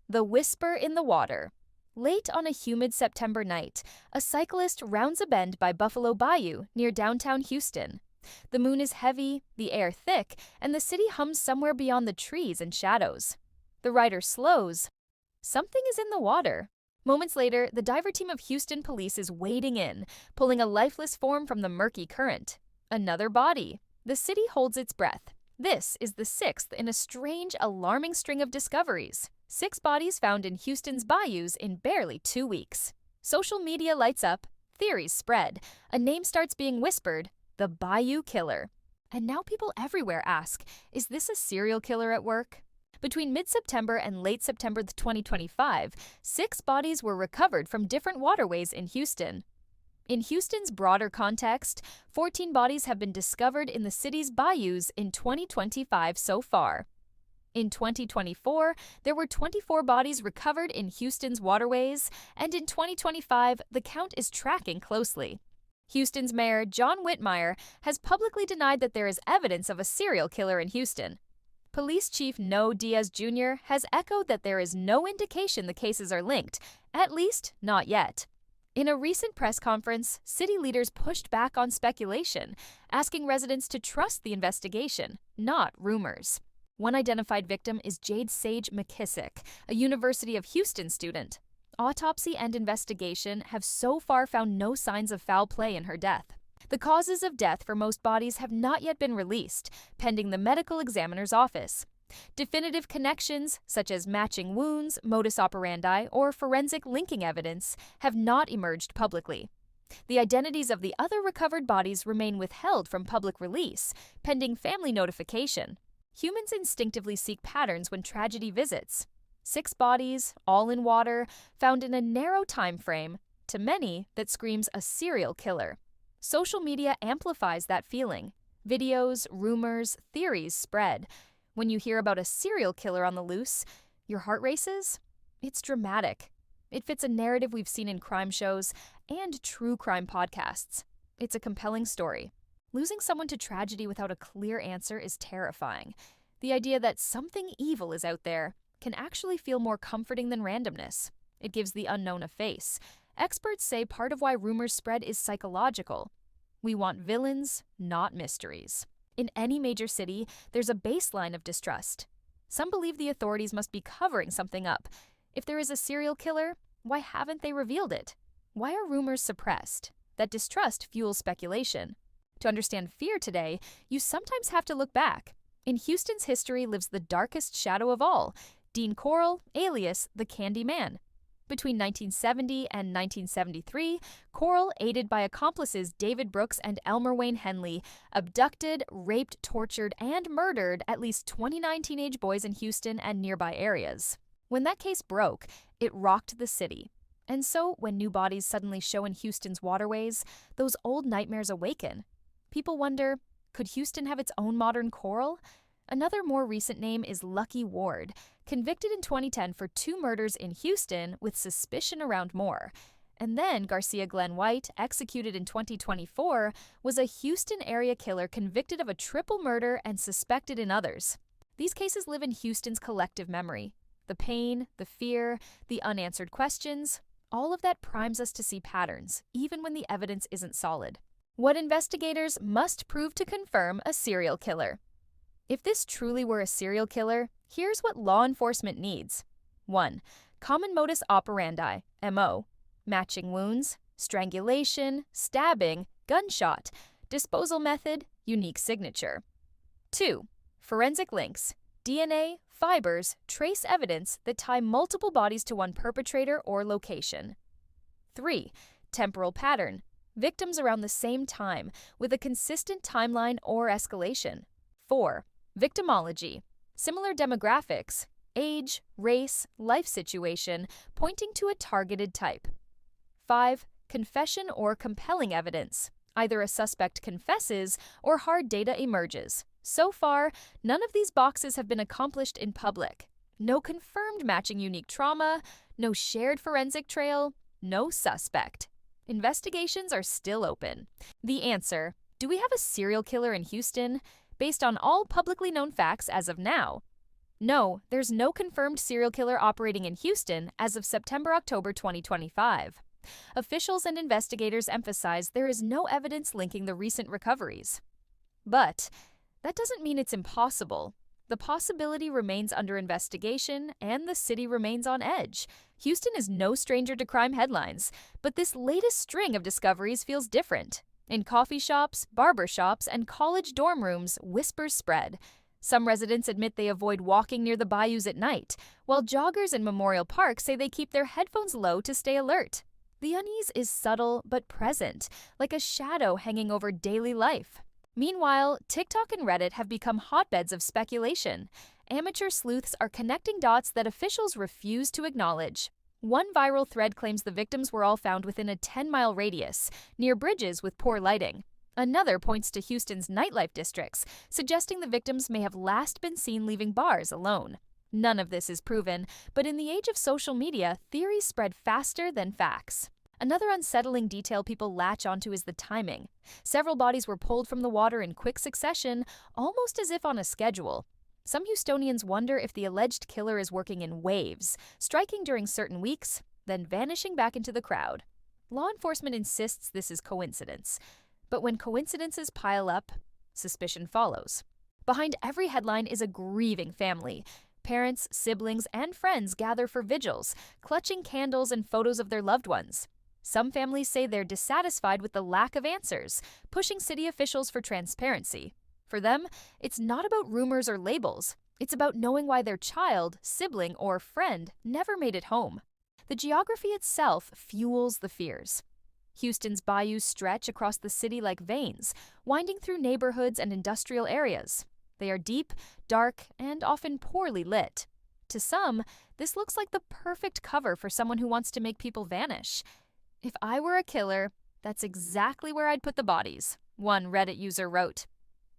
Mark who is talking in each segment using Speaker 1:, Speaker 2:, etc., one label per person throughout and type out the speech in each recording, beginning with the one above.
Speaker 1: The whisper in the water. Late on a humid September night, a cyclist rounds a bend by Buffalo Bayou near downtown Houston. The moon is heavy, the air thick, and the city hums somewhere beyond the trees and shadows. The rider slows. Something is in the water. Moments later, the diver team of Houston police is wading in, pulling a lifeless form from the murky current. Another body. The city holds its breath. This is the sixth in a strange, alarming string of discoveries. 6 bodies found in Houston's bayous in barely 2 weeks. Social media lights up, theories spread, a name starts being whispered, the Bayou Killer. And now people everywhere ask, is this a serial killer at work? Between mid-September and late September 2025, 6 bodies were recovered from different waterways in Houston. In Houston's broader context, 14 bodies have been discovered in the city's bayous in 2025 so far. In 2024, there were 24 bodies recovered in Houston's waterways, and in 2025, the count is tracking closely. Houston's mayor, John Whitmire, has publicly denied that there is evidence of a serial killer in Houston. Police Chief Noe Diaz Jr. has echoed that there is no indication the cases are linked, at least not yet. In a recent press conference, city leaders pushed back on speculation, asking residents to trust the investigation, not rumors. One identified victim is Jade Sage McKissick, a University of Houston student. Autopsy and investigation have so far found no signs of foul play in her death. The causes of death for most bodies have not yet been released, pending the medical examiner's office. Definitive connections, such as matching wounds, modus operandi, or forensic linking evidence, have not emerged publicly. The identities of the other recovered bodies remain withheld from public release, pending family notification. Humans instinctively seek patterns when tragedy visits. 6 bodies, all in water, found in a narrow time frame, to many that screams a serial killer. Social media amplifies that feeling. Videos, rumors, theories spread. When you hear about a serial killer on the loose, your heart races? It's dramatic. It fits a narrative we've seen in crime shows and true crime podcasts. It's a compelling story. Losing someone to tragedy without a clear answer is terrifying. The idea that something evil is out there can actually feel more comforting than randomness. It gives the unknown a face. Experts say part of why rumors spread is psychological. We want villains, not mysteries. In any major city, there's a baseline of distrust. Some believe the authorities must be covering something up. If there is a serial killer, why haven't they revealed it? Why are rumors suppressed? That distrust fuels speculation. To understand fear today, you sometimes have to look back. In Houston's history lives the darkest shadow of all, Dean Corll, alias the Candy Man. Between 1970 and 1973, Corll, aided by accomplices David Brooks and Elmer Wayne Henley, abducted, raped, tortured, and murdered at least 29 teenage boys in Houston and nearby areas. When that case broke, it rocked the city. And so, when new bodies suddenly show in Houston's waterways, those old nightmares awaken. People wonder, could Houston have its own modern Corll? Another more recent name is Lucky Ward, convicted in 2010 for 2 murders in Houston with suspicion around more. And then Garcia Glenn White, executed in 2024, was a Houston area killer convicted of a triple murder and suspected in others. These cases live in Houston's collective memory. The pain, the fear, the unanswered questions, all of that primes us to see patterns, even when the evidence isn't solid. What investigators must prove to confirm a serial killer. If this truly were a serial killer, here's what law enforcement needs. 1. Common modus operandi, MO. Matching wounds, strangulation, stabbing, gunshot, disposal method, unique signature. 2. Forensic links, DNA, fibers, trace evidence that tie multiple bodies to one perpetrator or location. 3. Temporal pattern, victims around the same time, with a consistent timeline or escalation. 4. Victimology, similar demographics, age, race, life situation, pointing to a targeted type. 5. Confession or compelling evidence, either a suspect confesses or hard data emerges. So far, none of these boxes have been accomplished in public. No confirmed matching unique trauma, no shared forensic trail, no suspect. Investigations are still open. The answer: do we have a serial killer in Houston? Based on all publicly known facts as of now, No, there's no confirmed serial killer operating in Houston as of September-October 2025. Officials and investigators emphasize there is no evidence linking the recent recoveries. But that doesn't mean it's impossible. The possibility remains under investigation, and the city remains on edge. Houston is no stranger to crime headlines, but this latest string of discoveries feels different. In coffee shops, barber shops, and college dorm rooms, whispers spread. Some residents admit they avoid walking near the bayous at night, while joggers in Memorial Park say they keep their headphones low to stay alert. The unease is subtle but present, like a shadow hanging over daily life. Meanwhile, TikTok and Reddit have become hotbeds of speculation. Amateur sleuths are connecting dots that officials refuse to acknowledge. One viral thread claims the victims were all found within a 10-mile radius, near bridges with poor lighting. Another points to Houston's nightlife districts, suggesting the victims may have last been seen leaving bars alone. None of this is proven, but in the age of social media, theories spread faster than facts. Another unsettling detail people latch onto is the timing. Several bodies were pulled from the water in quick succession, almost as if on a schedule. Some Houstonians wonder if the alleged killer is working in waves, striking during certain weeks, then vanishing back into the crowd. Law enforcement insists this is coincidence. But when coincidences pile up, suspicion follows. Behind every headline is a grieving family. Parents, siblings, and friends gather for vigils, clutching candles and photos of their loved ones. Some families say they're dissatisfied with the lack of answers, pushing city officials for transparency. For them, it's not about rumors or labels. It's about knowing why their child, sibling, or friend never made it home. The geography itself fuels the fears. Houston's bayous stretch across the city like veins, winding through neighborhoods and industrial areas. They are deep, dark, and often poorly lit. To some, this looks like the perfect cover for someone who wants to make people vanish. If I were a killer, that's exactly where I'd put the bodies, one Reddit user wrote.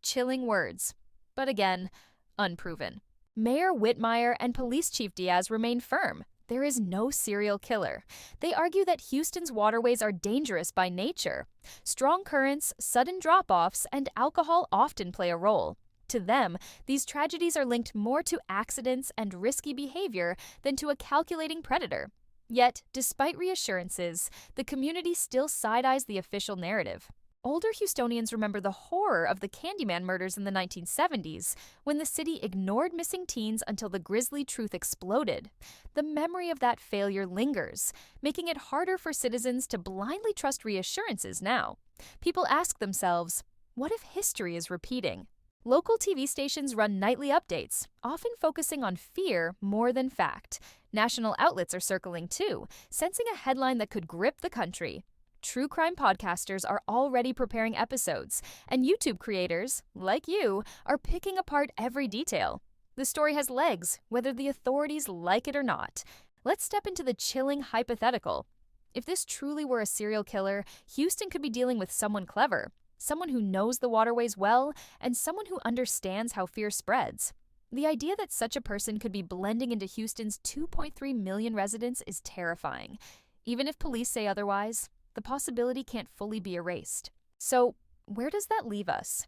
Speaker 1: Chilling words, but again, unproven. Mayor Whitmire and Police Chief Diaz remain firm. There is no serial killer. They argue that Houston's waterways are dangerous by nature. Strong currents, sudden drop-offs, and alcohol often play a role. To them, these tragedies are linked more to accidents and risky behavior than to a calculating predator. Yet, despite reassurances, the community still side-eyes the official narrative. Older Houstonians remember the horror of the Candyman murders in the 1970s, when the city ignored missing teens until the grisly truth exploded. The memory of that failure lingers, making it harder for citizens to blindly trust reassurances now. People ask themselves, what if history is repeating? Local TV stations run nightly updates, often focusing on fear more than fact. National outlets are circling too, sensing a headline that could grip the country. True crime podcasters are already preparing episodes, and YouTube creators, like you, are picking apart every detail. The story has legs, whether the authorities like it or not. Let's step into the chilling hypothetical. If this truly were a serial killer, Houston could be dealing with someone clever, someone who knows the waterways well, and someone who understands how fear spreads. The idea that such a person could be blending into Houston's 2.3 million residents is terrifying. Even if police say otherwise, the possibility can't fully be erased. So, where does that leave us?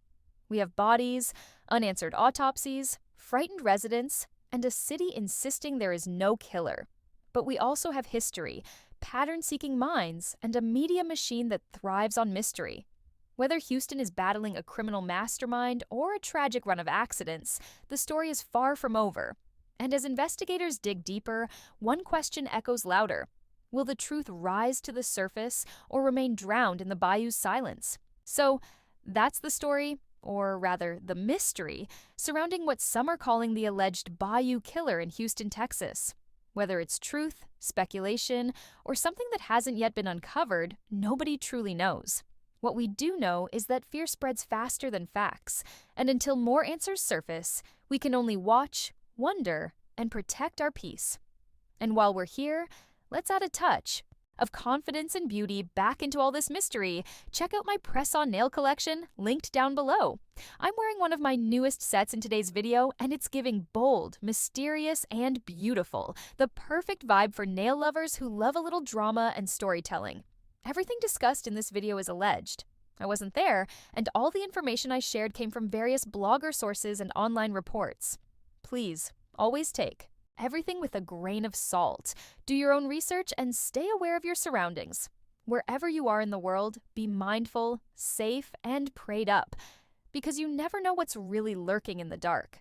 Speaker 1: We have bodies, unanswered autopsies, frightened residents, and a city insisting there is no killer. But we also have history, pattern-seeking minds, and a media machine that thrives on mystery. Whether Houston is battling a criminal mastermind or a tragic run of accidents, the story is far from over. And as investigators dig deeper, one question echoes louder. Will the truth rise to the surface or remain drowned in the bayou's silence? So, that's the story, or rather the mystery, surrounding what some are calling the alleged Bayou Killer in Houston, Texas. Whether it's truth, speculation, or something that hasn't yet been uncovered, nobody truly knows. What we do know is that fear spreads faster than facts, and until more answers surface, we can only watch, wonder, and protect our peace. And while we're here, let's add a touch of confidence and beauty back into all this mystery. Check out my press-on nail collection, linked down below. I'm wearing one of my newest sets in today's video, and it's giving bold, mysterious, and beautiful, the perfect vibe for nail lovers who love a little drama and storytelling. Everything discussed in this video is alleged. I wasn't there, and all the information I shared came from various blogger sources and online reports. Please, always take everything with a grain of salt. Do your own research and stay aware of your surroundings. Wherever you are in the world, be mindful, safe, and prayed up, because you never know what's really lurking in the dark.